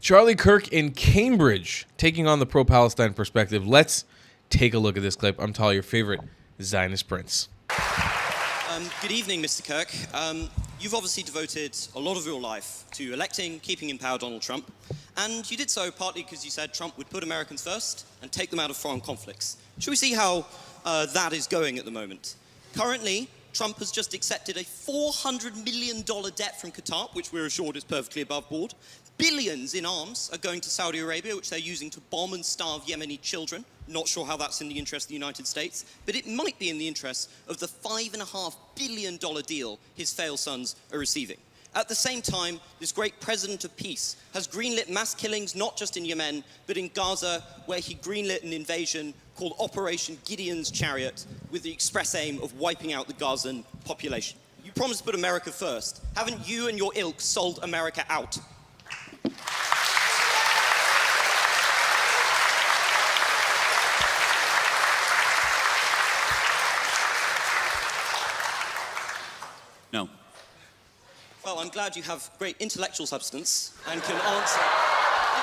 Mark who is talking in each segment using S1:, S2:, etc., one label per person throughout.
S1: Charlie Kirk in Cambridge taking on the pro-Palestine perspective. Let's take a look at this clip. I'm Tal, your favorite Zionist prince.
S2: Good evening, Mr. Kirk. You've obviously devoted a lot of your life to electing, keeping in power Donald Trump, and you did so partly because you said Trump would put Americans first and take them out of foreign conflicts. Shall we see how that is going at the moment? Currently, Trump has just accepted a $400 million debt from Qatar, which we're assured is perfectly above board. Billions in arms are going to Saudi Arabia, which they're using to bomb and starve Yemeni children. Not sure how that's in the interest of the United States, but it might be in the interest of the $5.5 billion deal his failed sons are receiving. At the same time, this great president of peace has greenlit mass killings not just in Yemen, but in Gaza, where he greenlit an invasion called Operation Gideon's Chariot with the express aim of wiping out the Gazan population. You promised to put America first. Haven't you and your ilk sold America out?
S3: No.
S2: Well, I'm glad you have great intellectual substance and can answer.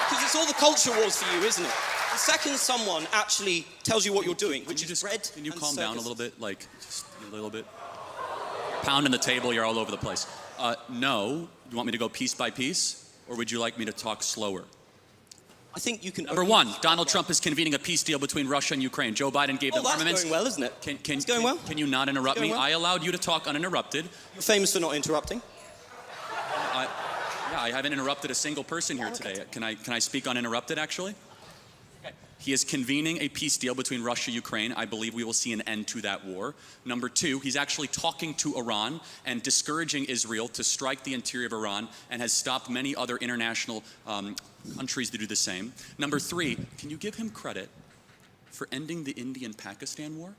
S2: Because it's all the culture wars for you, isn't it? The second someone actually tells you what you're doing, which is bread.
S3: Can you calm down a little bit? Like, just a little bit? Pounding the table, you're all over the place. No. You want me to go piece by piece? Or would you like me to talk slower?
S2: I think you can.
S3: Number one, Donald Trump is convening a peace deal between Russia and Ukraine. Joe Biden gave them armaments.
S2: That's going well, isn't it?
S3: It's going well. Can you not interrupt me?
S2: Well.
S3: I allowed you to talk uninterrupted.
S2: You're famous for not interrupting.
S3: I haven't interrupted a single person here today. Can I speak uninterrupted, actually? Okay. He is convening a peace deal between Russia and Ukraine. I believe we will see an end to that war. Number two, he's actually talking to Iran and discouraging Israel to strike the interior of Iran and has stopped many other international countries to do the same. Number three, can you give him credit for ending the Indian-Pakistan war?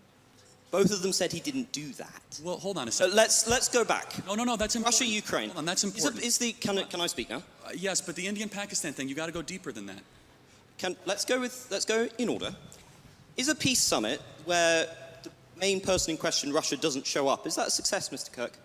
S2: Both of them said he didn't do that.
S3: Well, hold on a second.
S2: Let's go back.
S3: No, that's important.
S2: Russia, Ukraine.
S3: Hold on, that's important.
S2: Can I speak now?
S3: Yes, but the Indian-Pakistan thing, you got to go deeper than that.
S2: Let's go in order. Is a peace summit where the main person in question, Russia, doesn't show up, is that a success, Mr. Kirk?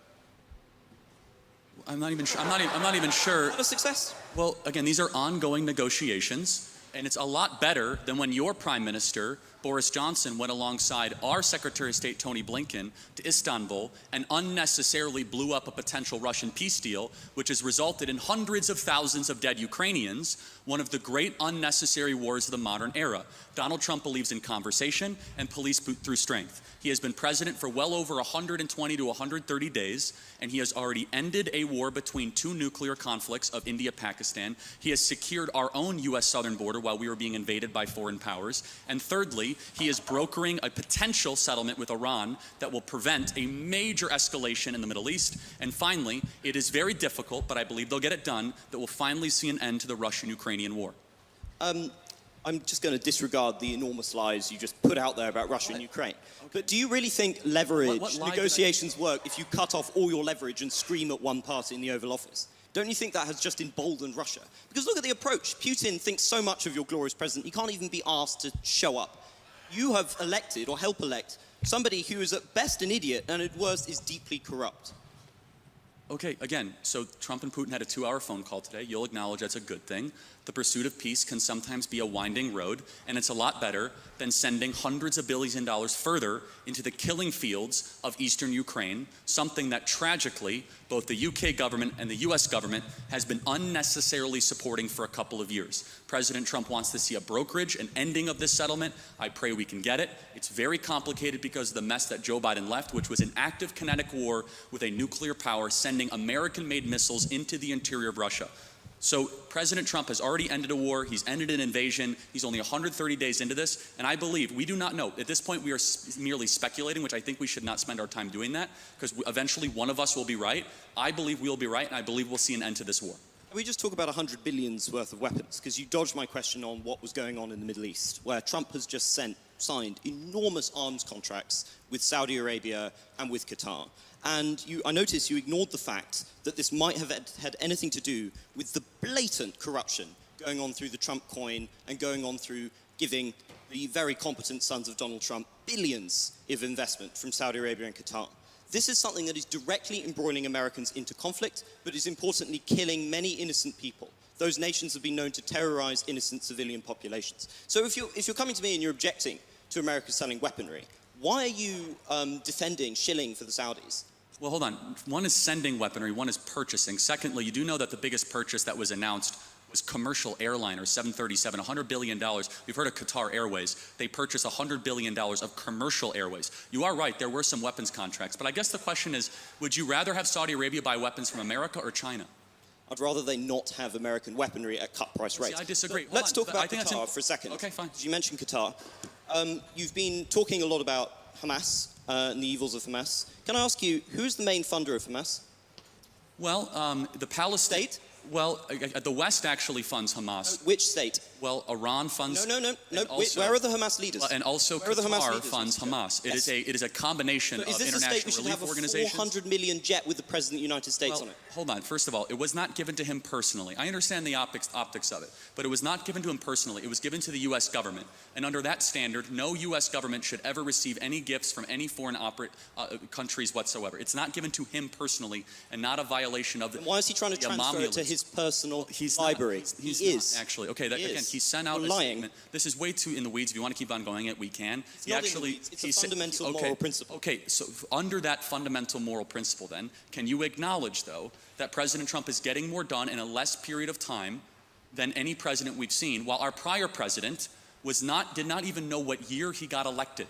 S3: I'm not even sure. I'm not even sure.
S2: Not a success?
S3: Well, again, these are ongoing negotiations, and it's a lot better than when your Prime Minister, Boris Johnson, went alongside our Secretary of State, Tony Blinken, to Istanbul and unnecessarily blew up a potential Russian peace deal, which has resulted in hundreds of thousands of dead Ukrainians, one of the great unnecessary wars of the modern era. Donald Trump believes in conversation and police through strength. He has been president for well over 120 to 130 days, and he has already ended a war between two nuclear conflicts of India-Pakistan. He has secured our own U.S. southern border while we were being invaded by foreign powers. And thirdly, he is brokering a potential settlement with Iran that will prevent a major escalation in the Middle East. And finally, it is very difficult, but I believe they'll get it done, that will finally see an end to the Russian-Ukrainian war.
S2: I'm just going to disregard the enormous lies you just put out there about Russia and Ukraine. Okay. But do you really think leverage, negotiations work if you cut off all your leverage and scream at one party in the Oval Office? Don't you think that has just emboldened Russia? Because look at the approach. Putin thinks so much of your glorious president, he can't even be asked to show up. You have elected, or help elect, somebody who is at best an idiot and at worst is deeply corrupt.
S3: Okay, again, so Trump and Putin had a 2-hour phone call today. You'll acknowledge that's a good thing. The pursuit of peace can sometimes be a winding road, and it's a lot better than sending hundreds of billions of dollars further into the killing fields of eastern Ukraine, something that tragically both the UK government and the US government has been unnecessarily supporting for a couple of years. President Trump wants to see a brokerage, an ending of this settlement. I pray we can get it. It's very complicated because of the mess that Joe Biden left, which was an active kinetic war with a nuclear power sending American-made missiles into the interior of Russia. So President Trump has already ended a war. He's ended an invasion. He's only 130 days into this. And I believe, we do not know. At this point, we are merely speculating, which I think we should not spend our time doing that, because eventually one of us will be right. I believe we'll be right, and I believe we'll see an end to this war.
S2: Can we just talk about $100 billion's worth of weapons? Because you dodged my question on what was going on in the Middle East, where Trump has just signed enormous arms contracts with Saudi Arabia and with Qatar. And I noticed you ignored the fact that this might have had anything to do with the blatant corruption going on through the Trump coin and going on through giving the very competent sons of Donald Trump billions of investment from Saudi Arabia and Qatar. This is something that is directly embroiling Americans into conflict, but is importantly killing many innocent people. those nations have been known to terrorize innocent civilian populations. So if you're coming to me and you're objecting to America selling weaponry, why are you defending shilling for the Saudis?
S3: Well, hold on. One is sending weaponry, one is purchasing. Secondly, you do know that the biggest purchase that was announced was commercial airliner, 737, $100 billion. We've heard of Qatar Airways. They purchased $100 billion of commercial airways. You are right, there were some weapons contracts. But I guess the question is, would you rather have Saudi Arabia buy weapons from America or China?
S2: I'd rather they not have American weaponry at cut price rates.
S3: See, I disagree.
S2: Let's talk about Qatar for a second.
S3: Okay, fine.
S2: You mentioned Qatar. You've been talking a lot about Hamas and the evils of Hamas. Can I ask you, who's the main funder of Hamas?
S3: Well, the Palestine...
S2: State?
S3: Well, the West actually funds Hamas.
S2: Which state?
S3: Well, Iran funds...
S2: No. Where are the Hamas leaders?
S3: And also Qatar funds Hamas.
S2: Yes.
S3: It is a combination of international relief organizations.
S2: Is this a state we should have a 400 million jet with the President of the United States on it?
S3: Hold on. First of all, it was not given to him personally. I understand the optics of it, but it was not given to him personally. It was given to the U.S. government. And under that standard, no U.S. government should ever receive any gifts from any foreign countries whatsoever. It's not given to him personally and not a violation of the...
S2: Why is he trying to transfer it to his personal library?
S3: He is. Actually. Okay, again, he sent out a statement. This is way too in the weeds. If you want to keep on going it, we can.
S2: It's not in the weeds. It's a fundamental moral principle.
S3: Okay, so under that fundamental moral principle then, can you acknowledge, though, that President Trump is getting more done in a less period of time than any president we've seen, while our prior president did not even know what year he got elected?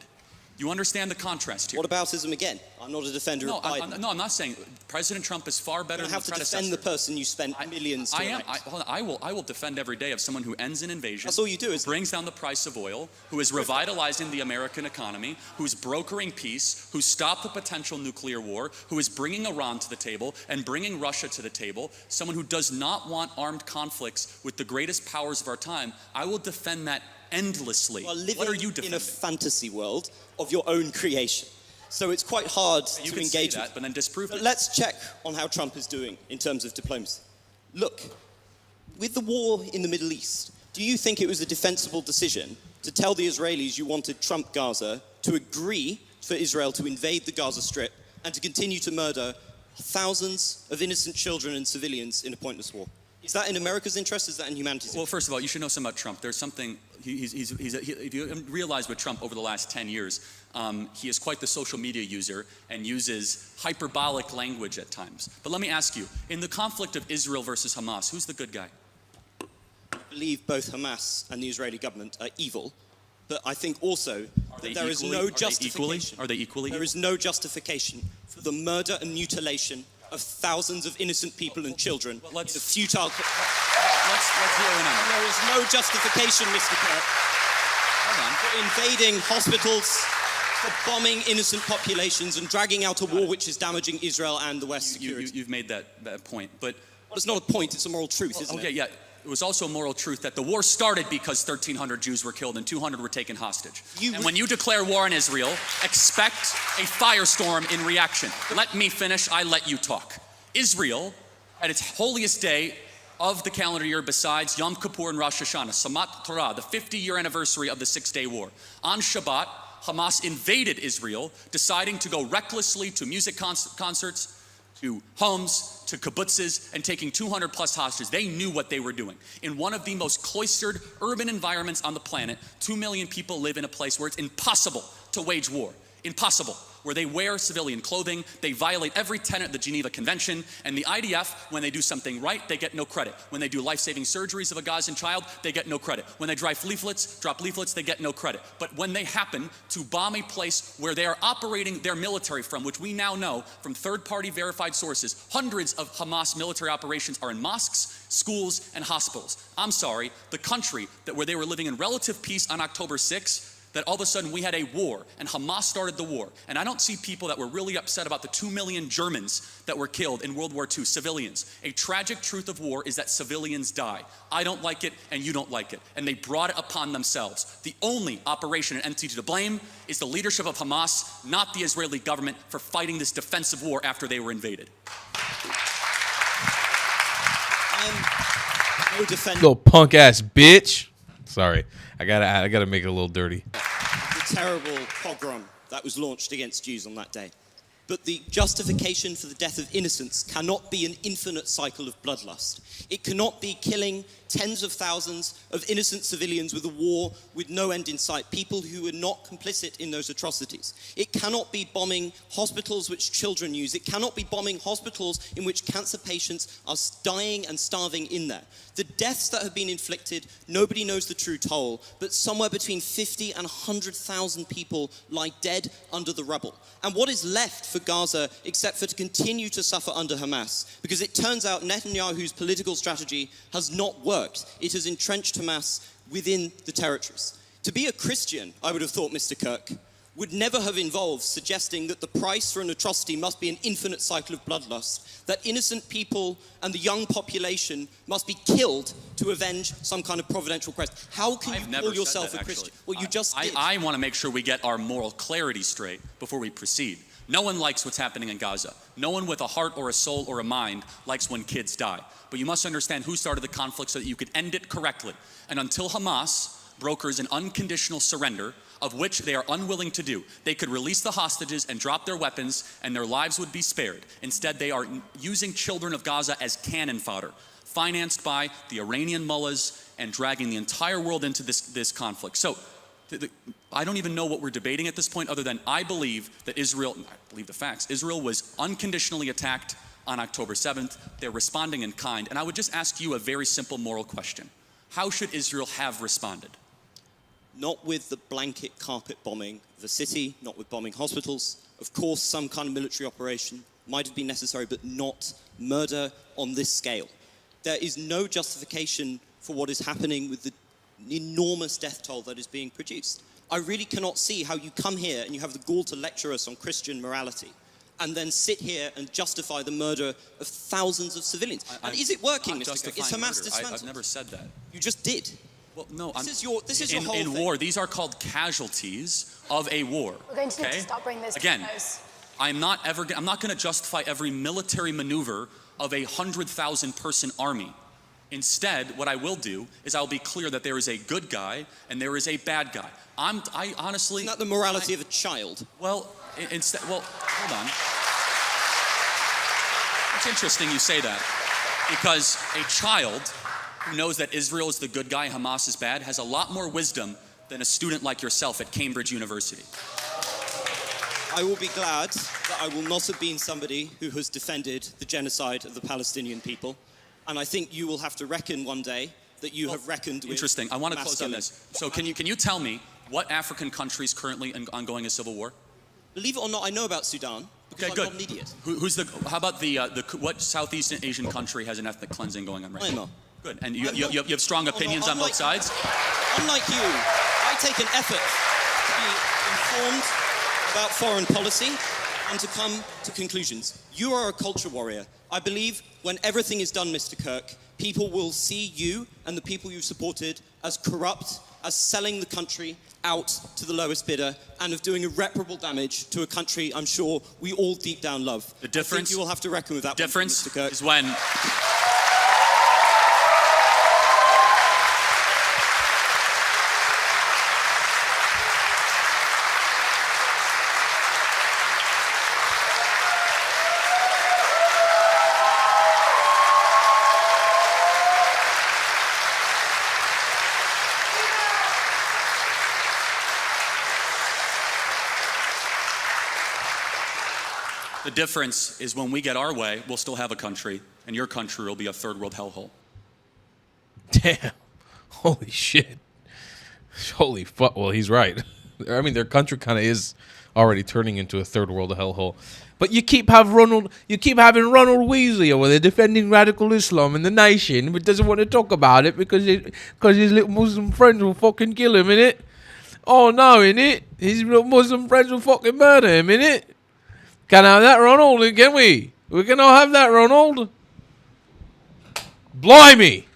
S3: You understand the contrast here?
S2: What aboutism again? I'm not a defender of Biden.
S3: I'm not saying President Trump is far better than the predecessor.
S2: You have to defend the person you spent millions to elect.
S3: I will defend every day of someone who ends an invasion.
S2: That's all you do,
S3: brings down the price of oil, who is revitalizing the American economy, who's brokering peace, who stopped the potential nuclear war, who is bringing Iran to the table and bringing Russia to the table, someone who does not want armed conflicts with the greatest powers of our time. I will defend that endlessly. What are you defending?
S2: In a fantasy world of your own creation. So it's quite hard to engage
S3: say
S2: with.
S3: that, but then disprove it.
S2: Let's check on how Trump is doing in terms of diplomacy. Look, with the war in the Middle East, do you think it was a defensible decision to tell the Israelis you wanted Trump Gaza to agree for Israel to invade the Gaza Strip and to continue to murder thousands of innocent children and civilians in a pointless war? Is that in America's interest? Is that in humanity's interest?
S3: Well, first of all, you should know something about Trump. There's something, if you realize with Trump over the last 10 years, he is quite the social media user and uses hyperbolic language at times. But let me ask you, in the conflict of Israel versus Hamas, who's the good guy?
S2: I believe both Hamas and the Israeli government are evil, but I think also that there is no justification.
S3: Are they equally?
S2: There is no justification for the murder and mutilation of thousands of innocent people and children in a futile...
S3: Let's zero in on it.
S2: There is no justification, Mr. Kirk, for invading hospitals, for bombing innocent populations and dragging out a war which is damaging Israel and the West's security.
S3: You've made that point, but...
S2: Well, it's not a point, it's a moral truth, isn't it?
S3: Okay, yeah. It was also a moral truth that the war started because 1,300 Jews were killed and 200 were taken hostage. And when you declare war on Israel, expect a firestorm in reaction. Let me finish, I let you talk. Israel, at its holiest day of the calendar year besides Yom Kippur and Rosh Hashanah, Samat Torah, the 50-year anniversary of the Six-Day War. On Shabbat, Hamas invaded Israel, deciding to go recklessly to music concerts, to homes, to kibbutzes, and taking 200 plus hostages. They knew what they were doing. In one of the most cloistered urban environments on the planet, 2 million people live in a place where it's impossible to wage war. Impossible. Where they wear civilian clothing, they violate every tenet of the Geneva Convention, and the IDF, when they do something right, they get no credit. When they do life-saving surgeries of a Gazan child, they get no credit. When they drop leaflets, they get no credit. But when they happen to bomb a place where they are operating their military from, which we now know from third-party verified sources, hundreds of Hamas military operations are in mosques, schools, and hospitals. I'm sorry, the country where they were living in relative peace on October 6th, that all of a sudden we had a war, and Hamas started the war. And I don't see people that were really upset about the 2 million Germans that were killed in World War II, civilians. A tragic truth of war is that civilians die. I don't like it, and you don't like it. And they brought it upon themselves. The only operation and entity to blame is the leadership of Hamas, not the Israeli government, for fighting this defensive war after they were invaded.
S2: I'm no defender.
S1: Little punk ass bitch. Sorry, I gotta make it a little dirty.
S2: The terrible pogrom that was launched against Jews on that day. but the justification for the death of innocents cannot be an infinite cycle of bloodlust. It cannot be killing tens of thousands of innocent civilians with a war with no end in sight, people who were not complicit in those atrocities. It cannot be bombing hospitals which children use. It cannot be bombing hospitals in which cancer patients are dying and starving in there. The deaths that have been inflicted, nobody knows the true toll, but somewhere between 50 and 100,000 people lie dead under the rubble. And what is left for Gaza except for to continue to suffer under Hamas? Because it turns out Netanyahu's political strategy has not worked. It has entrenched Hamas within the territories. To be a Christian, I would have thought, Mr. Kirk, would never have involved suggesting that the price for an atrocity must be an infinite cycle of bloodlust, that innocent people and the young population must be killed to avenge some kind of providential quest. How can you call yourself a Christian? Well, you just did.
S3: I want to make sure we get our moral clarity straight before we proceed. No one likes what's happening in Gaza. No one with a heart or a soul or a mind likes when kids die. But you must understand who started the conflict so that you could end it correctly. And until Hamas brokers an unconditional surrender, of which they are unwilling to do, they could release the hostages and drop their weapons and their lives would be spared. Instead, they are using children of Gaza as cannon fodder, financed by the Iranian mullahs and dragging the entire world into this conflict. So I don't even know what we're debating at this point other than I believe that Israel, I believe the facts, Israel was unconditionally attacked on October 7th. They're responding in kind. And I would just ask you a very simple moral question. How should Israel have responded?
S2: Not with the blanket carpet bombing of the city, not with bombing hospitals. Of course, some kind of military operation might have been necessary, but not murder on this scale. There is no justification for what is happening with the enormous death toll that is being produced. I really cannot see how you come here and you have the gall to lecture us on Christian morality and then sit here and justify the murder of thousands of civilians. And is it working, Mr. Kirk? Is Hamas dismantled?
S3: I've never said that.
S2: You just did.
S3: Well, no,
S2: this is your whole
S3: in
S2: thing.
S3: war, these are called casualties of a war.
S4: We're going to need to stop bringing this
S3: Again,
S4: to a close.
S3: I'm not going to justify every military maneuver of a 100,000 person army. Instead, what I will do is I'll be clear that there is a good guy and there is a bad guy. I honestly...
S2: Isn't that the morality of a child?
S3: Well, hold on. It's interesting you say that, because a child who knows that Israel is the good guy, Hamas is bad, has a lot more wisdom than a student like yourself at Cambridge University.
S2: I will be glad that I will not have been somebody who has defended the genocide of the Palestinian people. And I think you will have to reckon one day that you have reckoned with...
S3: Interesting. I want to close on this. So can you tell me what African country is currently ongoing a civil war?
S2: Believe it or not, I know about Sudan. Because I'm not an idiot.
S3: How about what Southeast Asian country has an ethnic cleansing going on right now?
S2: Myanmar.
S3: Good. And you have strong opinions on both sides?
S2: Unlike you, I take an effort to be informed about foreign policy and to come to conclusions. You are a culture warrior. I believe when everything is done, Mr. Kirk, people will see you and the people you supported as corrupt, as selling the country out to the lowest bidder, and of doing irreparable damage to a country I'm sure we all deep down love.
S3: The difference,
S2: I think you will have to reckon with that.
S3: Difference
S2: Mr. Kirk.
S3: is when... The difference is when we get our way, we'll still have a country, and your country will be a third world hellhole.
S1: Damn. Holy shit. Holy fuck. Well, he's right. I mean, their country kind of is already turning into a third world hellhole. But you keep having Ronald Weasley over there defending radical Islam in the nation, but doesn't want to talk about it because his little Muslim friends will fucking kill him, innit? Oh no, innit? His little Muslim friends will fucking murder him, innit? Can't have that, Ronald, can we? We cannot have that, Ronald. Blimey!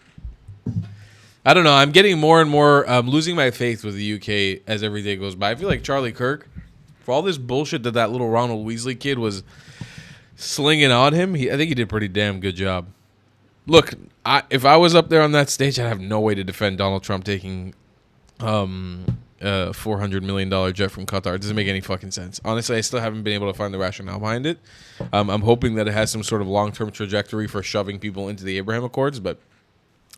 S1: I don't know. I'm getting more and more. I'm losing my faith with the UK as every day goes by. I feel like Charlie Kirk, for all this bullshit that little Ronald Weasley kid was slinging on him, I think he did a pretty damn good job. Look, if I was up there on that stage, I'd have no way to defend Donald Trump taking $400 million jet from Qatar. It doesn't make any fucking sense. Honestly, I still haven't been able to find the rationale behind it. I'm hoping that it has some sort of long-term trajectory for shoving people into the Abraham Accords, but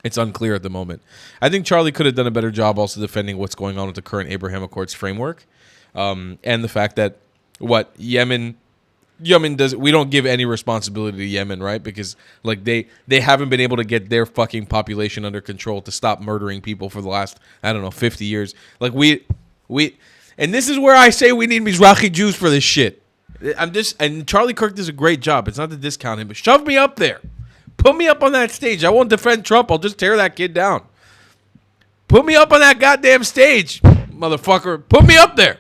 S1: it's unclear at the moment. I think Charlie could have done a better job also defending what's going on with the current Abraham Accords framework, and the fact that Yemen does. We don't give any responsibility to Yemen, right? Because like they haven't been able to get their fucking population under control to stop murdering people for the last 50 years. Like we, and this is where I say we need Mizrahi Jews for this shit. And Charlie Kirk does a great job. It's not to discount him, but shove me up there. Put me up on that stage. I won't defend Trump. I'll just tear that kid down. Put me up on that goddamn stage, motherfucker. Put me up there.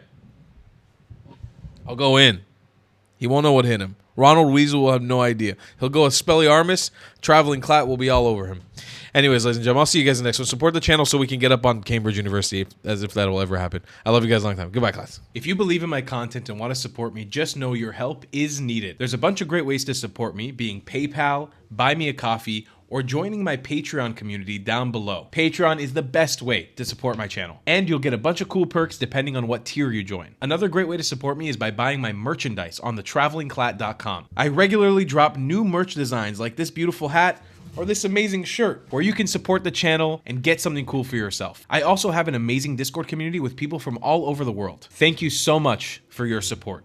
S1: I'll go in. He won't know what hit him. Ronald Weasel will have no idea. He'll go as Spelliarmus. Traveling Clat will be all over him. Anyways, ladies and gentlemen, I'll see you guys in the next one. Support the channel so we can get up on Cambridge University, as if that will ever happen. I love you guys a long time. Goodbye, class.
S4: If you believe in my content and want to support me, just know your help is needed. There's a bunch of great ways to support me, being PayPal, Buy Me a Coffee, or joining my Patreon community down below. Patreon is the best way to support my channel, and you'll get a bunch of cool perks depending on what tier you join. Another great way to support me is by buying my merchandise on thetravelingclat.com. I regularly drop new merch designs like this beautiful hat or this amazing shirt, where you can support the channel and get something cool for yourself. I also have an amazing Discord community with people from all over the world. Thank you so much for your support.